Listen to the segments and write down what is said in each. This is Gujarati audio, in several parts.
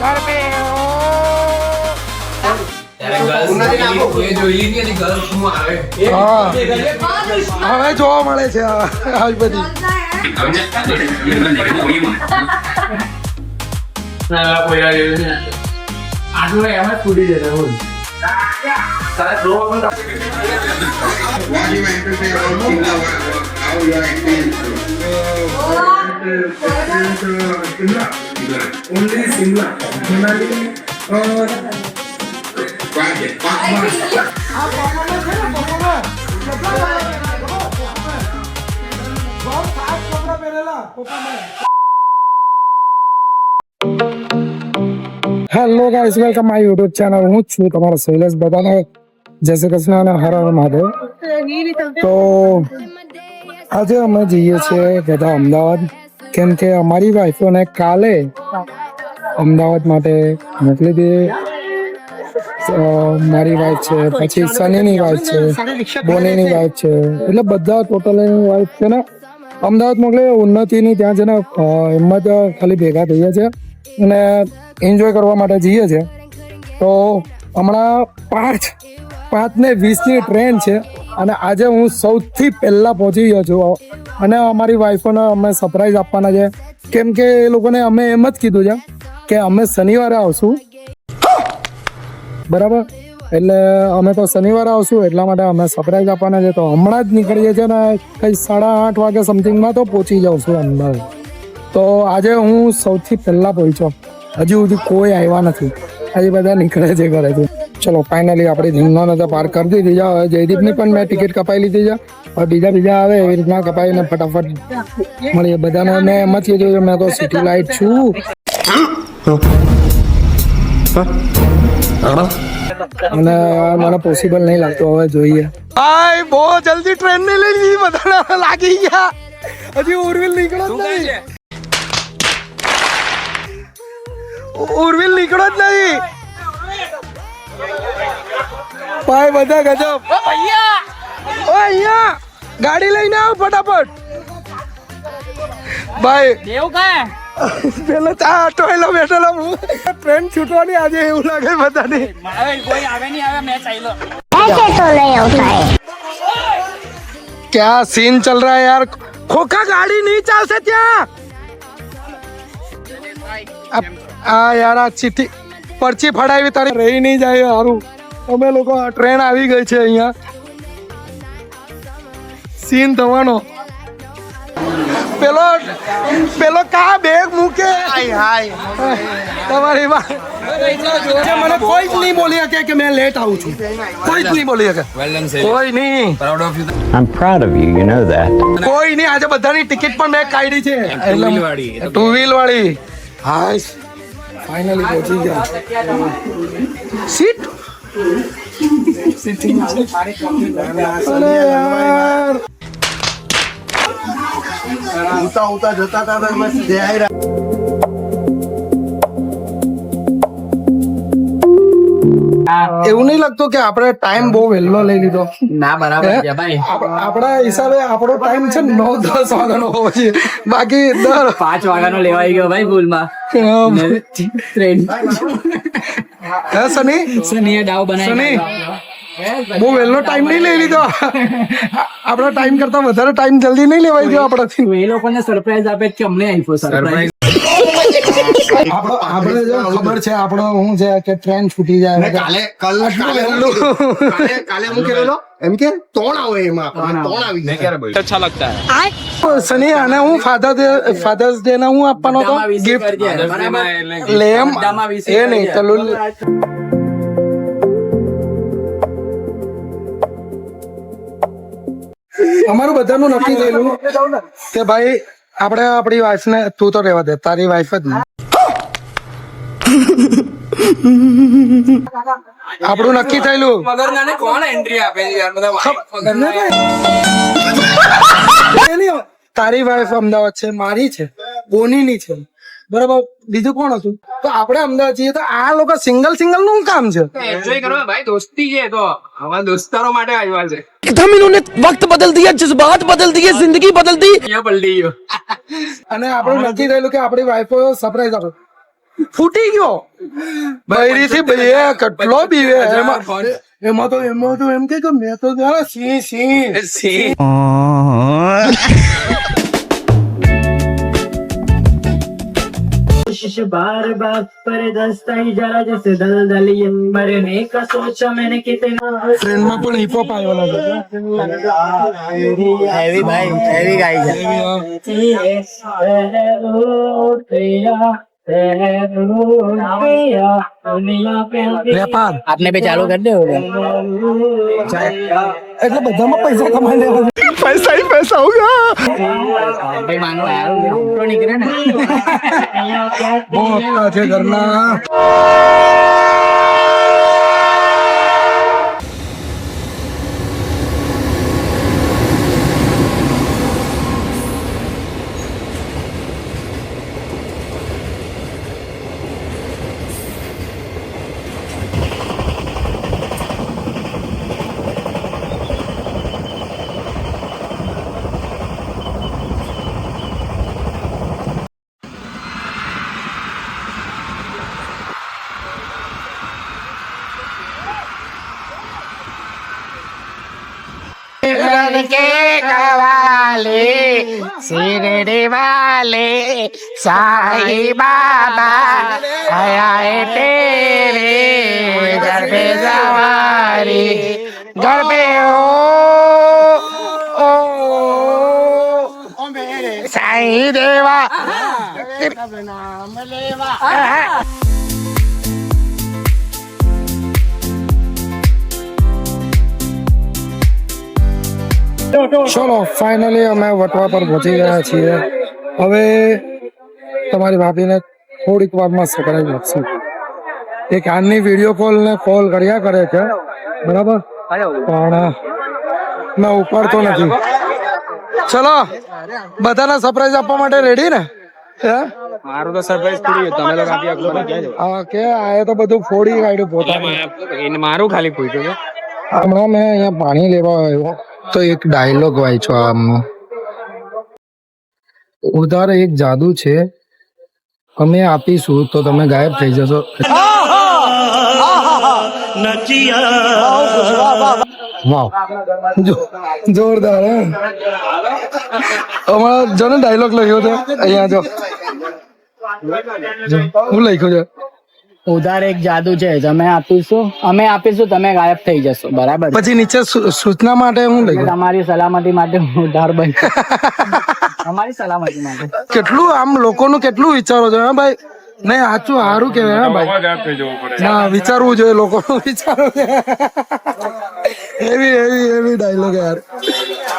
હવે જોવા મળે છે આવી બધી આટલું એમ જ ફૂટી જશે બોલ only Simla. Hello guys, welcome my YouTube channel. હું છું તમારો શૈલેષ. બધાને જય શ્રી કૃષ્ણ અને હર હર મહાદેવ. તો આજે અમે જઈએ છીએ બધા અમદાવાદ, કેમ કે અમારી વાઈફોને કાલે અમદાવાદ માટે મોકલી દીધી. મારી વાઈફ છે, પછી સનીની વાઈફ છે, બોનીની વાઈફ છે, એટલે બધા ટોટલ વાઈફ છે ને અમદાવાદ મોકલે. ઉન્નતિની ત્યાં છે ને એમાં જ ખાલી ભેગા થઈએ છે અને એન્જોય કરવા માટે જઈએ છે. તો હમણાં 5:20ની ટ્રેન છે અને આજે હું સૌથી પહેલાં પહોંચી ગયો છું અને અમારી વાઈફોને અમે સરપ્રાઈઝ આપવાના છે, કેમ કે એ લોકોને અમે એમ જ કીધું છે કે અમે શનિવારે આવશું, બરાબર? એટલે અમે તો શનિવારે આવશું, એટલા માટે અમે સરપ્રાઈઝ આપવાના છે. તો હમણાં જ નીકળીએ છીએ ને કંઈ 8:30 વાગે સમથિંગમાં તો પહોંચી જાઉં છું અમદાવાદ. તો આજે હું સૌથી પહેલાં પહોંચ્યો, હજુ સુધી કોઈ આવ્યા નથી, આજે બધા નીકળે છે ઘરેથી. ચલો ફાઇનલી આપણી ધીંગાને તો પાર કરી દીધી છે. હવે જયદીપની પણ મેં ટિકિટ કપાઈ લીધી છે. હવે બીજા આવે એવી રીતના કપાઈને ફટાફટ મળીએ. બધાને મેં એમ જ કીધું મેં તો સિટી લાઇટ છું અને મને પોસિબલ નહીં લાગતું. હવે જોઈએ. ભાઈ બહુ જલ્દી ટ્રેન ને લઈ લીધી, બધા લાગી ગયા. હજી ઉર્વિલ નીકળો જ નહીં, ઉર્વિલ નીકળો જ નહીં ભાઈ. બધા ગજબ. અહીંયા ગાડી લઈને આવ ફટાફટ ભાઈ. પેલો ટોયલો બેઠેલો હું. ટ્રેન છૂટવાની આજે એવું લાગે બધાને. કોઈ આવે નહીં આવે, મેચ ચાલ્યો. ऐसे तो नहीं होता है. क्या सीन चल रहा है यार? खोखा गाड़ी नहीं ચાલશે ત્યાં. આ યાર આ ચીઠી પરચી ફડાવી તારી રહી નહીં જાય સારું. અમે લોકો ટ્રેન આવી ગઈ છે અહીંયા. સીન થવાનો. પેલો કા બેગ મૂકે. તમારી મને કોઈ જ નહીં બોલી શકે કે મેં લેટ આવું છું. કોઈ જ નહીં બોલી શકે. કોઈ નહીં. I'm proud of you, you know that. કોઈ નહીં. આજે બધાની ટિકિટ પણ મેં કાઢી છે. ટુ વ્હીલ વાળી. હા ફાઇનલી પહોંચી ગયા. સીટ ઉતા જતા હતા એવું નહીં લાગતું કે આપણે ટાઈમ બહુ વહેલો લઈ લીધો? ના બરાબર છે ભાઈ. આપણા હિસાબે આપણો ટાઈમ છે 9-10 વાગ્યાનો હોવો જોઈએ, બાકી 5 વાગ્યાનો લેવાઈ ગયો ભાઈ ભૂલમાં. સનીએ દાવ બનાવી. બહુ વહેલો ટાઈમ નહીં લઈ લીધો. આપણા ટાઈમ કરતા વધારે ટાઈમ જલ્દી નહીં લેવાઈ ગયો આપણાથી. એ લોકોને સરપ્રાઈઝ આપે કે અમને આપ્યો સરપ્રાઈઝ. આપણે જો ખબર છે આપણો હું છે કે ટ્રેન છૂટી જાય. કાલે હું કહેલો એમ કે 3 આવે એમાં 3 આવી જાય. अच्छा लगता है. સની અને હું ફાધર્સ ડે ના હું આપવાનો હતો ગિફ્ટ. લેમ એ નહીં ચલો. અમારું બધાનું નક્કી થયેલું કે ભાઈ આપણે આપણી વાઈફ ને, તું તો રહેવા દે, તારી વાઈફ જ નહીં. આપણું નક્કી થયેલું. કોણ એન્ટ્રી આપે છે યાર? બધા તારી વાઈફ અમદાવાદ છે, મારી છે, બોનીની છે, બરાબર? બીજું કોણ હતું? તો આપણે અમદાવાદ છીએ. તો આ લોકો સિંગલ નું કામ છે. એન્જોય કરો ભાઈ, દોસ્તી છે તો અમારા દોસ્તારો માટે આવ્યા છે. एकदम इन्होंने वक्त बदल दिया, जज्बात बदल दिए, जिंदगी बदल दी. અહીંયા પલટી ગયો. અને આપણું નક્કી થયેલું કે આપણી વાઈફો સરપ્રાઈઝ આપો. ફૂટી ગયો બૈરી થી બે કેટલો બીવે એમાં તો એમ કે મેં તો જરા સી कोशिश बार बार पर दस्ता ही जरा जैसे दलदली मरने का सोचा मैंने कितना ટ્રેન માં પણ હિપહોપ આવ્યો લાગે हैवी भाई हैवी गाई વેપાર आपने पे चालू कर दे એટલે બધામાં પૈસા કમાઈ લેવા पैसा ही पैसा होगा भाई मांगो यार तो निकले ना બહુ હપ્તા છે ઘરના के कवाले सिरडी वाले साई बाबा आए तेरे घर पे सवारी घर पे ओ मेरे साई देवा नाम लेवा ચલો ફાઇનલી અમે વટવા પર પહોંચી ગયા છીએ હવે તમારી ભાભીને થોડીક વારમાં સરપ્રાઈઝ આપશું એક આનની વિડીયો કોલ ને કોલ કર્યા કરે છે બરાબર પણ મેં ઉપાડતો નથી ચલો બધાને સરપ્રાઈઝ આપવા માટે રેડી ને હે મારું તો સરપ્રાઈઝ પૂરી તમે લોકો આપી આગળ ક્યાં હા કે આ તો બધું ફોડી કાઢ્યું પોતાનું મારું ખાલી પૂછ્યું છે હમણાં મેં અહીંયા પાણી લેવા આવ્યો તો એક ડાયલોગ વાંચ્યો આમનો ઉધાર એક જાદુ છે અમે આપીશું તો તમે ગાયબ થઈ જશો વાવ જોરદાર હે હમણાં જો ને ડાયલોગ લખ્યો છે અહીંયા જો હું લખ્યો છે ઉધાર એક જાદુ છે અમે આપીશું તમે ગાયબ થઈ જશો બરાબર પછી નીચે સૂચના માટે હું લખ્યું તમારી સલામતી માટે ઉધાર બંધ અમારી સલામતી માટે કેટલું આમ લોકોનું કેટલું વિચારો છે હા ભાઈ નહીં સાચું સારું કેવાય હા ભાઈ ના વિચારવું જોઈએ લોકોનું વિચારો છે એવી ડાયલોગ યાર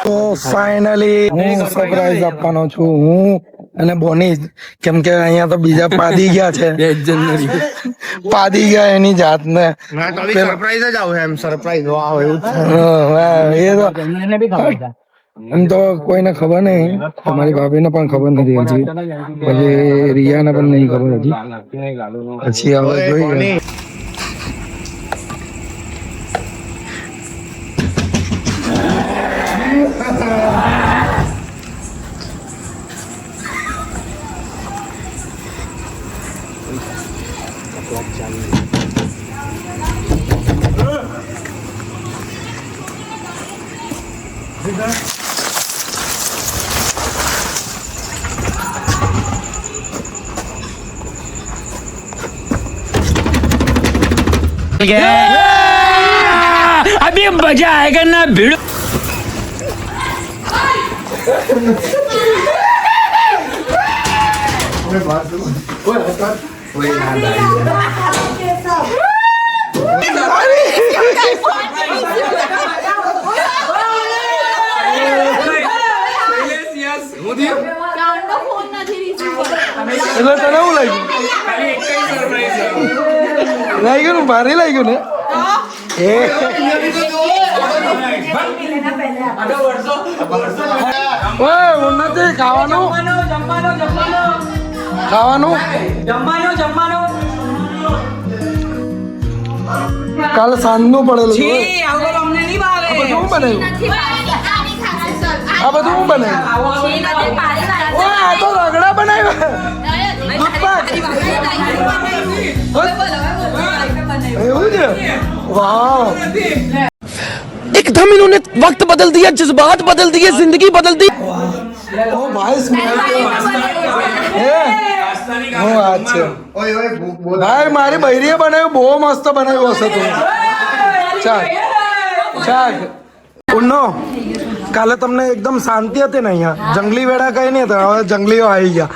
તો ફાઇનલી હું સરપ્રાઈઝ આપવાનો છું હું અને બોની કેમ કે અહીંયા તો બીજા પાદી ગયા છે પાદી ગયા એની જાતને सरप्राइज જ આવું એમ સરપ્રાઈઝ વાવ એવું એ તો એમને બી ખબર છે એમ તો કોઈને ખબર નહીં તમારી ભાભીને પણ ખબર નથી હજી પછી રિયાને પણ નહીં ખબર હજી પછી હવે જોઈએ अभी मजा आएगा ना भिड़ એટલે તને એવું લાગ્યું લાગ્યું ને ભારે લાગ્યું ને ઓય ઉન્નતિ ખાવાનું કાલ સાંજનું પડેલું છે આ બધું બનાવ્યું ઓય આ તો રગડા બનાવ્યા દૂધપાક वाह एकदम इन्होंने वक्त बदल दिया, जज्बात बदल दिए, जिंदगी बदल दी। ओ भाई स्मेल अच्छा भाई મારી બૈરીએ બનાવ્યું બહુ મસ્ત બનાવ્યું હશે તું ચાલ ચાલ ઉન્નો કાલે તમને એકદમ શાંતિ હતી ને અહીંયા જંગલી વેડા કઈ નહીં હતા હવે જંગલીઓ આવી ગયા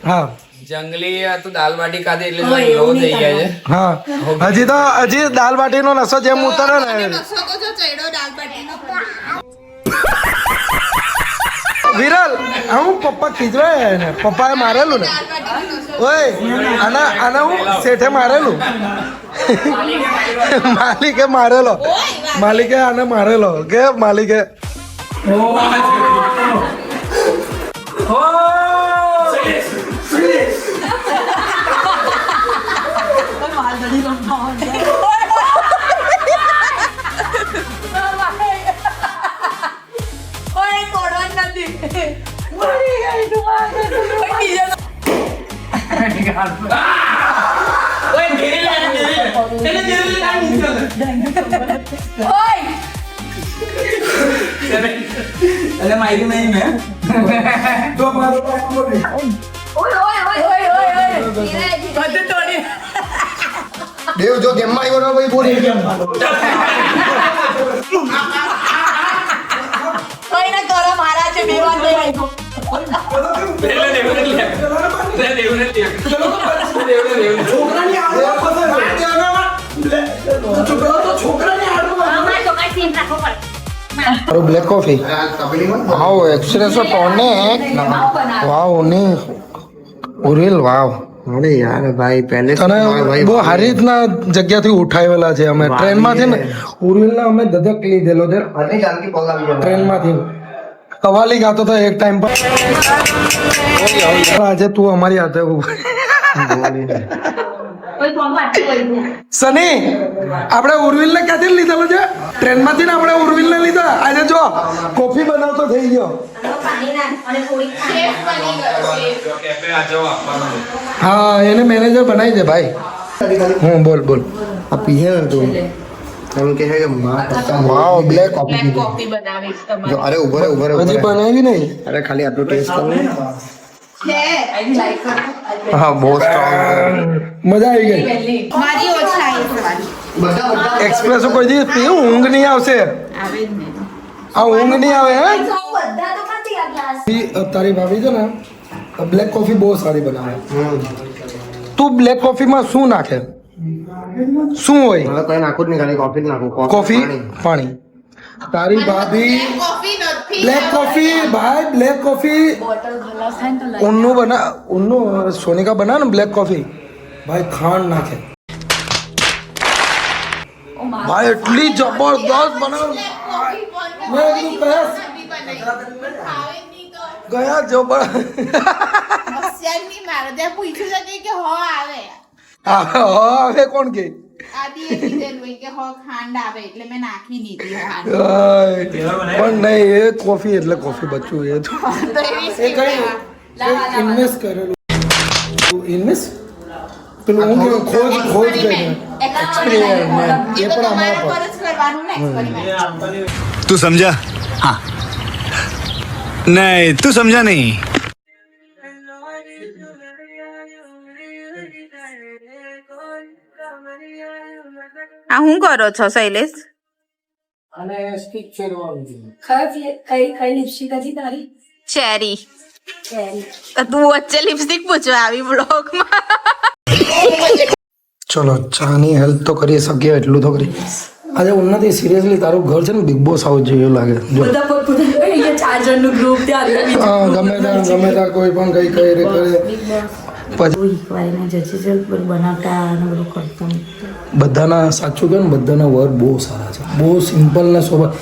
હા જંગલી આ તો દાલ બાટી ખાધી એટલે લો થઈ ગયા છે. હા હજી દાલ બાટીનો નશો જેમ ઉતરે ને વિરલ હું પપ્પા ખીજવાય ને પપ્પાએ મારેલું ને ઓય આના હું શેઠે મારેલું માલિકે આને મારેલો કે માલિકે અરે મારી નહીં મેં દેવ જો ગેમમાં આવ્યો ને ભાઈ બોલી black coffee wow espresso tonic wow नहीं उरिल वाओ અરે યાર ભાઈ પહેલે તને બહુ સારી રીતના જગ્યાથી ઉઠાવેલા છે અમે ટ્રેનમાંથી ને ઉર્વિલના અમે દધક લીધેલો છે ટ્રેનમાંથી કવાલી ગાતો તો એક ટાઈમ પર આજે તું અમારી હાથે સની આપણે ઉર્વિલ ને ક્યાંથી લીધેલો છે ટ્રેનમાંથી ને આપણે ઉર્વિલ ને લીધા આજે જો કોફી બનાવતો થઈ ગયો હા એને મેનેજર બનાવી દે ભાઈ હું બોલ આ પીહે ને તું એમ કહે કે વાવ બ્લેક કોફી બનાવીશ તમારે જો અરે ઉભો રે હજી બનાવી નહીં અરે ખાલી આટલું ટેસ્ટ કર હા બહુ સ્ટ્રોંગ મજા આવી ગઈ મારી ઓછા આવી એક્સપ્રેસો કોઈ દિવસ પીવું ઊંઘ નહીં આવશે આવે જ નહીં આ ઊંઘ નહીં આવે હે તારી ભાભી છે ને બ્લેક કોફી બહુ સારી બનાવે તું બ્લેક કોફીમાં શું નાખે શું હોય હવે કઈ નાખું જ નહીં ખાલી કોફી જ નાખું કોફી પાણી તારી ભાભી બ્લેક કોફી ભાઈ બ્લેક કોફી ઉન્નું બના ઉન્નું સોનિકા બના ને બ્લેક કોફી ભાઈ ખાંડ નાખે ભાઈ એટલી જબરદસ્ત બનાવે મેં કીધું ગયા જબર હવે કોણ કે પણ નહીં એ કોફી એટલે કોફી બચ્ચું એ તો એ કઈ ઇન્વેસ્ટ કરેલું ઇન્વેસ્ટ પેલું હું ખોજ ગઈ એક્સપિરિયન્સ એ પણ અમારા પર तू समझा हाँ नहीं तू समझा नहीं આ હું કરો છો શૈલેષ અને સ્ટીક ફેરવાનું કઈ લિપસ્ટિક હતી તારી ચેરી તો તું વચ્ચે લિપસ્ટિક પૂછવા આવી બ્લોગમાં ચલો ચાની હેલ્પ તો કરી શકીએ એટલું તો કરી આજે ઉન્નતિ સિરિયસલી તારું ઘર છે ને બિગ બોસ હાઉસ જેવું લાગે જો બધા પોતપોતાનું અહીંયા 4 જણનું ગ્રુપ ત્યાં હા ગમે ત્યાં કોઈ પણ કઈ કરે પછી બનાવતા અને બધું કરતા બધાના સાચું કે ને બધાના વર બહુ સારા છે બહુ સિમ્પલ ને સ્વભાવ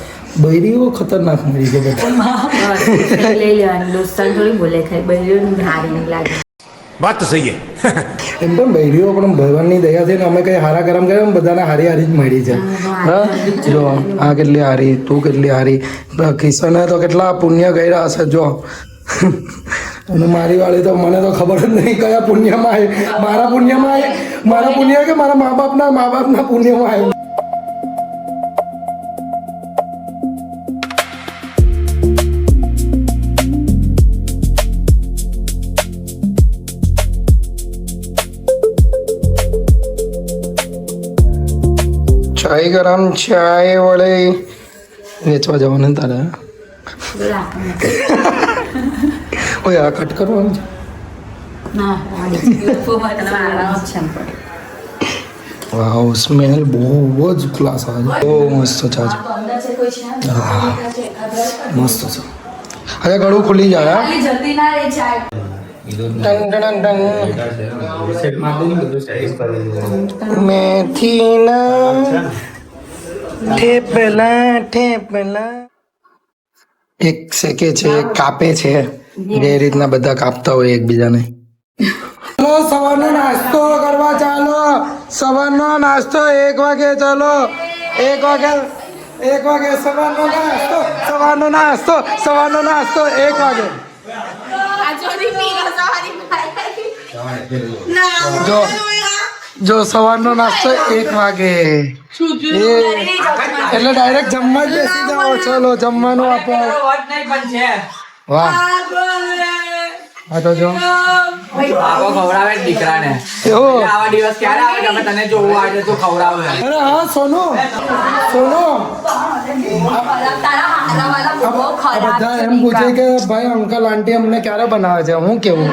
બૈરીઓ ખતરનાક મળી છે બધા લઈ લેવાની દોસ્તાર થોડી બોલે ખાઈ બહેરીઓને સારી નહીં લાગે बात तो सही है એમ પણ બૈરીઓ પણ ભગવાનની દયાથી ને અમે કઈ હારા કરમ કર્યા ને બધાને હારી હારી જ મળી છે હા જો આ કેટલી હારી તું કેટલી હારી કિશને તો કેટલા પુણ્ય કર્યા હશે જો અને મારી વાળી તો મને તો ખબર જ નહીં કયા પુણ્યમાં આવે. મારા પુણ્યમાં આવે, મારા પુણ્ય કે મારા મા બાપના પુણ્યમાં આવે. ચાય ગરમ, ચાય વડે વેચવા જવાનું તારે. ઓય આ કટ કરવાનું છે. વાવ, સ્મેલ બહુ જ ક્લાસ આવે છે. બહુ મસ્ત ચા છે. મસ્ત છે. અરે ગળું ખુલી જાય. મેથીના ઠેપલા એક શેકે છે, એક કાપે છે. બે રીતના બધા કાપતા હોય એકબીજાને. ચાલો સવારનો નાસ્તો કરવા, ચાલો સવારનો નાસ્તો 1 વાગે. ચાલો 1 વાગે સવારનો નાસ્તો 1 વાગે. જો સવારનો નાસ્તો 1 વાગે એટલે ડાયરેક્ટ જમવા જ બેસી જાઓ. ચલો જમવાનું આપો. વાહ, હા તો જો ખવડાવે દીકરાને. એવું? આવા દિવસ ક્યારે આવે તમે તને જોવું આજે તો ખવડાવે. અરે હા સોનુ, આ બધા એમ પૂછે કે ભાઈ અંકલ આંટી અમને ક્યારે બનાવે છે. હું કેવું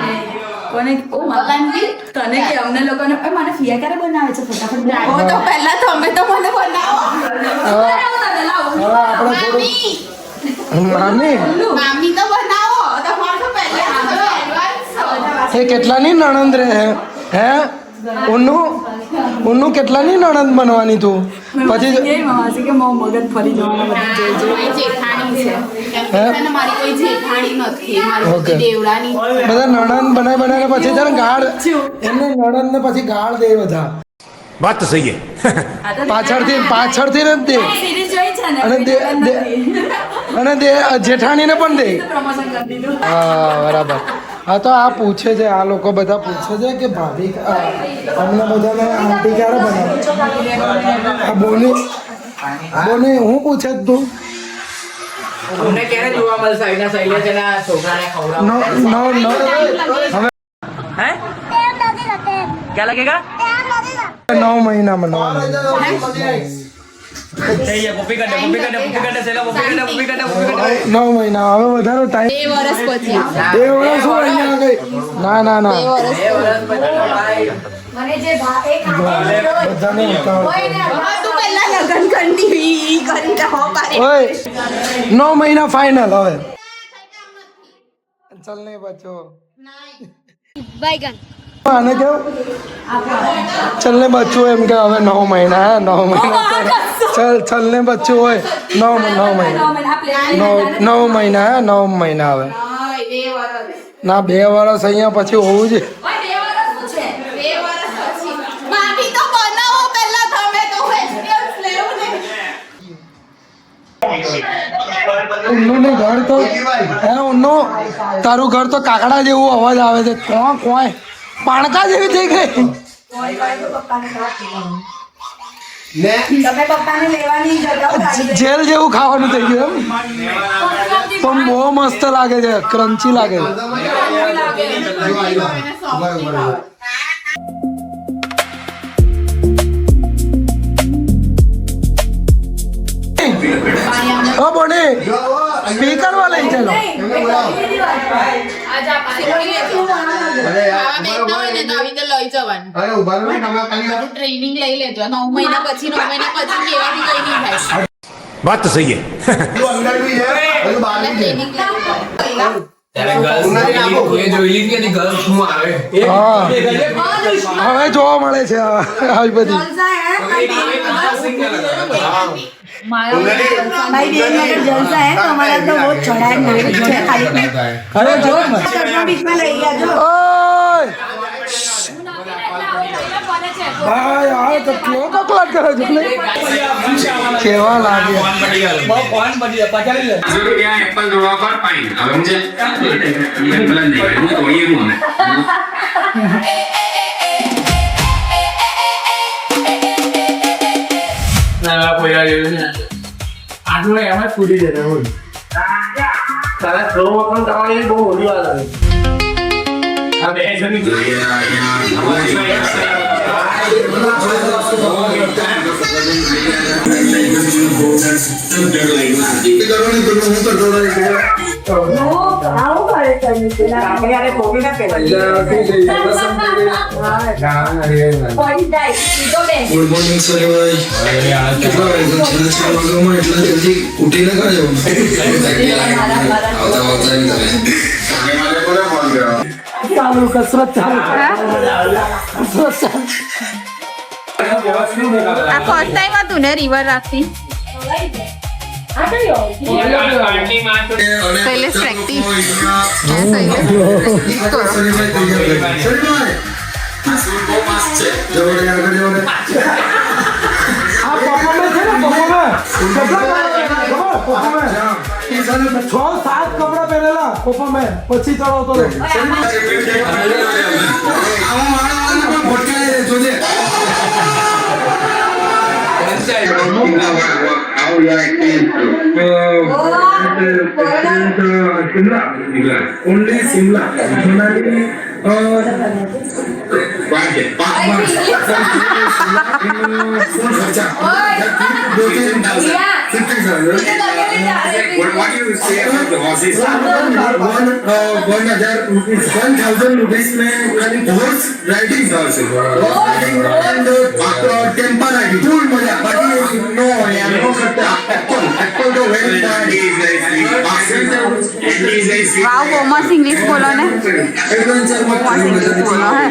કોને ઓ મલાંડી તને કે અમને લોકોને એ મને ફિયા ક્યારે બનાવે છે ફટાફટ ઓ તો પહેલા તમે તો મને બનાવો. હવે આપણે થોડું મામી મામી તો બનાવો તમારે તો પહેલા એડવાન્સ. એ કેટલાની નણંદ રે હે? ઉન્નું કેટલાની નણંદ બનવાની તું? પછી કે માસી કે મો મગજ ફરી જવાનું બધું જોઈ મારી જેઠાણી છે. હે? અને મારી કોઈ જેઠાણી નથી, મારી ઓકે. બધી દેવડાની. બધા નણંદ બનાવીને પછી છે ને ગાળ, એમને નણંદ ને પછી ગાળ દે બધા. बात तो सही है પાછળથી જ દે. સિરીઝ જોઈ છે ને અને દે જેઠાણીને પણ દે. પ્રમોશન કરી દીધું. હા બરાબર. હા તો આ પૂછે છે, આ લોકો બધા પૂછે છે કે ભાભી અમને બધાને આંટી ક્યારે બનાવે. આ બોની હું પૂછે જ તું? અમને ક્યારે જોવા મળશે અહીંના શૈલેષના છોકરાને ખવડાવ. નો હવે હે क्या लगेगा 9 મહિનામાં 9 મહિના. કોપી કરડે સેલા કોપી કરડે 9 મહિના હવે વધારે ટાઈમ. 2 વર્ષ પછી 2 વર્ષ શું અહીંયા ગઈ? ના 2 વર્ષ મને જે એક બધાને ઉતાવળ. તું પહેલા લગન કરી કરીને હો પાડી. ઓય 9 મહિના ફાઇનલ હવે. ચલ ને બચ્ચો આને કેવું ચલ ને બચ્ચું એમ કે હવે 9 મહિના. હે 9 મહિના ચલ ને બચ્ચું હોય 9 મહિના 9 મહિના. હે 9 મહિના હવે. ના 2 વર્ષ અહીંયા પછી હોવું જોઈએ. 2 વર્ષ પછી મામી તો બનાવો પહેલા તમે તો એક્સપીરિયન્સ લેવું ને. ઉન્નું ઘર તો હે ઉન્નું તારું ઘર તો કાકડા જેવું અવાજ આવે છે. કોઈ પાણકા જેવી થઈ ગઈ. તમે પપ્પાને લેવાની જગ્યા જેલ જેવું ખાવાનું થઈ ગયું એમ. પણ બહુ મસ્ત લાગે છે, ક્રન્ચી લાગે છે. ઓ બોને સ્પીકર માં લઈ ચાલો. ટ્રેનિંગ લઈ લેજો 9 મહિના પછી કેવાથી કઈ નહીં થાય. बात तो सही है ટ્રેનિંગ હા હવે જોવા મળે છે આવી બધી. भाई देव में जलसा है तो हमारा तो बहुत चढ़ा है नाइट है खाली અરે જો बीच में लग गया जो ઓય હા યાર તો કેવો કકલાટ કરે છે એટલે કેવા લાગે एप्पल जोड़ा पर पाइन अब मुझे एप्पल नहीं है वो तो ये मुंह में આટલું એમ જ ફૂટી જતા હોય તારા સ્લો મોશન તમારી બહુ ઓલી વાત આવે આ બે જમી ગુડ મોર્નિંગ સર કેટલા વાગ્યા એટલા જલ્દી ઉઠીને ક્યાં જવાનું ચાલુ કસરત ચાલુ આ ફર્સ્ટ ટાઈમ હતું ને રિવર રાફ્ટિંગ શૈલેષ પ્રેક્ટિસ છ સાત કપડા પહેરેલા કોપા મેં પછી ચડાવતો only Shimla Manali What do you say about the horses? 1,000 rupees में खाली horse riding horse and temper riding full मजा बाकी no यार no करता apple तो very bad વાવ કોમર્સ ઇંગ્લિશ બોલો ને एडवेंचर मत કોમર્સ ઇંગ્લિશ બોલો હે